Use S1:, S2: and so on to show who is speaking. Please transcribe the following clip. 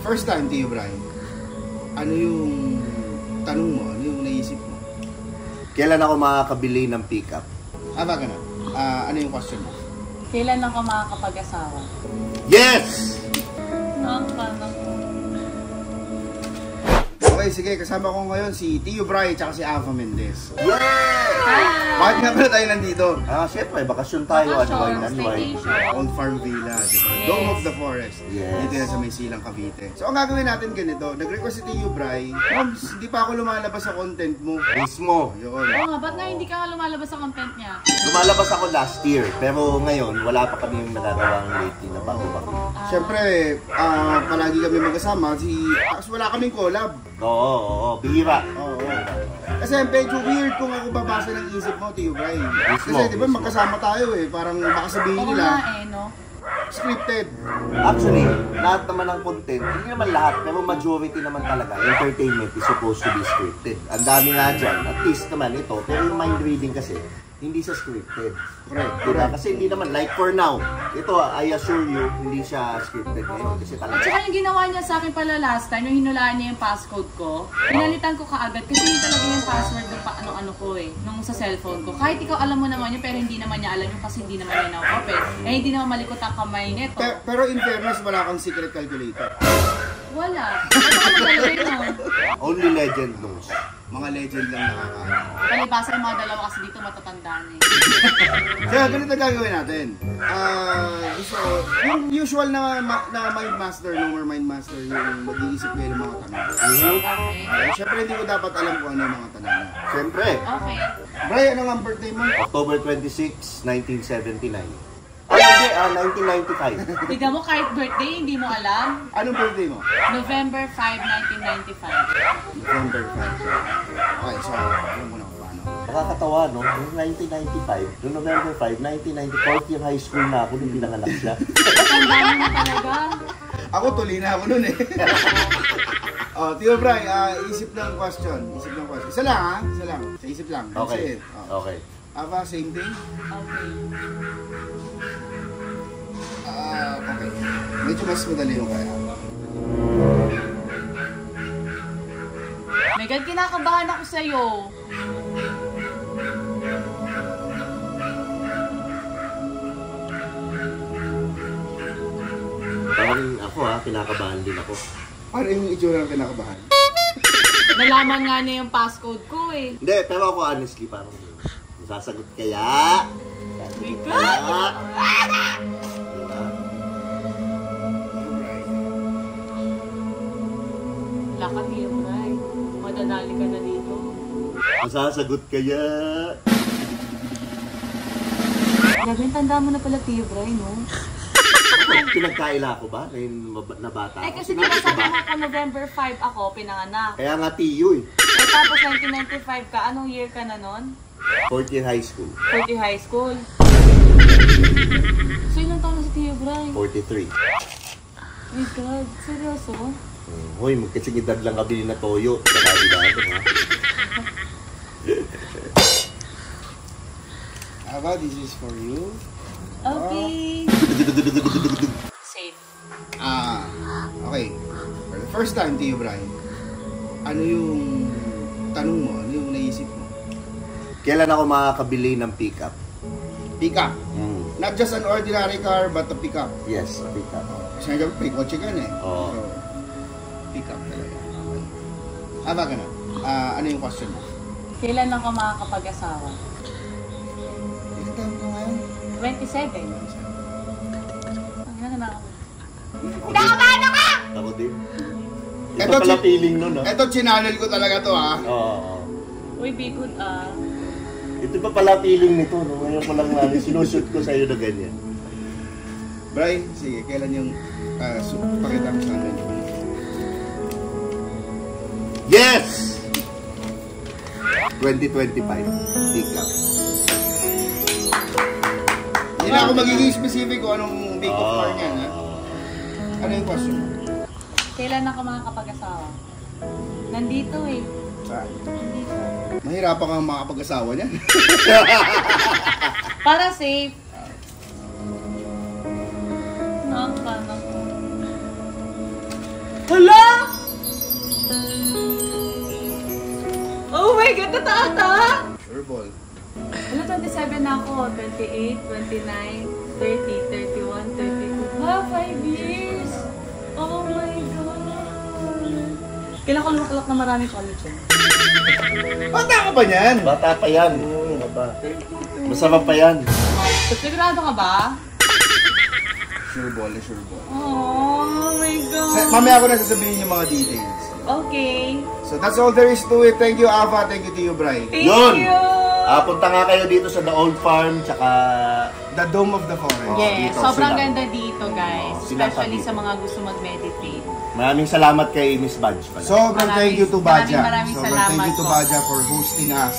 S1: first time, Tio Bray, ano yung tanong mo? Ano yung naisip mo?
S2: Kailan ako makakabili ng pickup?
S1: Baga na. Ano yung question mo?
S3: Kailan ako makakapag-asawa?
S2: Yes!
S1: Okay, sige. Kasama ko ngayon si Tio Bray at si Ava Mendez.
S2: Yeah!
S1: Bakit nga pala tayo nandito?
S2: Siyempre, bakasyon tayo.
S3: Bakasyon,
S2: Anway.
S1: On Farm Villa, diba?
S3: Yes.
S1: Dome of the Forest.
S2: Yes.
S1: Dito yan sa may Silang, Cavite. So, ang gagawin natin ganito, nag-request si Tio Bray, Moms, hindi pa ako lumalabas sa content mo.
S2: Mismo.
S1: Yun.
S3: Oo nga, ba't nga hindi ka nga lumalabas sa content niya?
S2: Lumalabas ako last year, pero ngayon, wala pa kami yung nagagawang lately na bago-bago.
S1: Siyempre, palagi kami magkasama. Tapos wala kaming collab.
S2: Oo, bihira.
S1: Oo. Kasi medyo weird kung ako babasa ng isip mo, Tio Bray.
S2: Mismo,
S1: Kasi di ba
S2: mismo.
S1: magkasama tayo eh. Parang baka sabihin
S3: Oo
S1: nila,
S3: nga no?
S1: scripted.
S2: Actually, lahat naman ng content, hindi naman lahat, pero majority naman talaga, entertainment is supposed to be scripted. Ang dami nga dyan, at least naman ito, pero yung mind reading kasi, hindi siya scripted.
S1: Correct.
S2: Diba? Kasi hindi naman, like for now, ito, I assure you, hindi siya scripted ngayon. Kasi
S3: At
S2: talaga,
S3: saka yung ginawa niya sa akin pala last time, yung hinulaan niya yung passcode ko, pinalitan ko kaagad kasi yun talaga yung password ng ano ko eh, nung sa cellphone ko. Kahit ikaw alam mo naman yun, pero hindi naman niya alam yun kasi hindi naman niya na-open. Eh hindi naman malikot ang kamay nito.
S1: Pero in fairness, wala kang secret calculator.
S3: Wala. Ano ka magalawin nun?
S2: only legend knows.
S1: Mga legend lang nakakaalam.
S3: Palibasa yung mga dalawa kasi dito matatandaan eh.
S1: Kaya ganito gagawin natin. So, yung usual na mind master, normal mind master, yung mag-iisip kayo ng mga tanong.
S3: Okay.
S1: Siyempre, hindi ko dapat alam kung ano yung mga tanong niya.
S2: Siyempre,
S3: Okay.
S1: Bray, ano nga ang birthday mo?
S2: October 26, 1979. Ay, hindi, 1995.
S3: Tignan mo kahit birthday, hindi mo alam.
S1: Anong birthday mo?
S3: November 5, 1995.
S1: November 5. Okay, so, alam mo na kung paano.
S2: Nakakatawa, no? Noong 1995, noong November 5, 1994, yung high school na ako nung pinanganak siya.
S3: Tandaan mo na talaga.
S1: Ako, tuloy na ako nun eh. Tio Bray, isip ng question. Isip ng question. Isa lang ha? Isa lang. Sa isip lang. That's
S2: Okay.
S1: it.
S2: Okay.
S1: Ava, same thing?
S3: Okay.
S1: Okay. Medyo mas madali yung kaya.
S3: Megan, kinakabahan ako sa'yo.
S2: Parang ako kinakabahan din ako.
S1: Paano yung itsura ng kinakabahan?
S3: Nalaman nga niya yung passcode ko eh.
S2: Hindi, pero ako honestly, parang masasagot kaya.
S3: Megan!
S2: Diba?
S3: Wala ka niya, Bray. Madadali ka na dito.
S2: Masasagot kaya.
S3: Grabe, tanda mo na pala, Tio Bray, no?
S2: Pinagkaila ko ba? Na bata
S3: Eh
S2: ako?
S3: kasi diba sabi mo ko November 5 ako, pinanganak.
S2: Kaya nga tiyo eh.
S3: Eh tapos 1995 ka, anong year ka na nun?
S2: 4th year high school.
S3: 40 high school. So ilang taon na si Tio Bray?
S2: 43.
S3: My God, seryoso?
S2: Hoy, magkasing edad lang kami na toyo. Sa kabila ha.
S1: Ava, this is for you.
S3: Okay. Safe.
S1: Okay. For the first time, Tio Bray, ano yung tanong mo? Ano yung naisip mo?
S2: Kailan ako makakabili ng pickup?
S1: Pick up. Not just an ordinary car, but a pick-up.
S2: Yes, pickup.
S1: Kasi nga may kotse ka na eh.
S2: Oo.
S1: So, pick-up talaga. Okay. Ava ka na. Ano yung question mo?
S3: Kailan ako makakapag-asawa?
S1: Ilan taon ka ngayon?
S3: 27. Ang na ako.
S2: Ako din. Ito
S1: Eto,
S2: pala feeling nun ha.
S1: Ito, chinanel ko talaga to ha.
S2: Oo.
S3: Uy, be good ah.
S2: Ito pa pala feeling nito, no? Ngayon ko lang sinushoot ko sa'yo na ganyan.
S1: Bray, sige, kailan yung pakita mo sa amin?
S2: Yes! 2025. Pickup.
S1: Hindi na ako magiging specific kung anong big of car niya. Ha? Ano yung question mo?
S3: Kailan ako makakapag-asawa? Nandito eh.
S1: Saan?
S3: Nandito.
S1: Mahirapan kang makapag-asawa niyan.
S3: Para safe. Paano?
S2: Hala!
S3: ka ata!
S1: Sure ball.
S3: Ano, 27 na ako. 28, 29, 30, 31, 32. Ha, 5 years! Oh my God! Kailan ko lumakalak na maraming college eh?
S1: Bata ka pa niyan?
S2: Bata pa yan. Masama pa yan.
S3: Sigurado ka ba?
S1: Sure ball, sure ball.
S3: Oh my God!
S1: Mamaya ko na sasabihin yung mga details.
S3: Okay.
S1: So that's all there is to it. Thank you, Ava. Thank you to you, Bri.
S3: Thank
S2: Yun!
S3: you!
S2: Punta nga kayo dito sa The Old Farm, tsaka...
S1: The Dome of the Forest.
S3: Yes,
S2: dito,
S3: sobrang
S2: sila.
S3: ganda dito, guys.
S2: Sila
S3: Especially
S2: dito.
S3: sa mga gusto mag-meditate.
S2: Maraming salamat kay Miss Badge pala.
S1: Sobrang thank you to Baja.
S3: Maraming
S1: Sobrang thank
S3: salamat
S1: you to
S3: po.
S1: Baja for hosting us.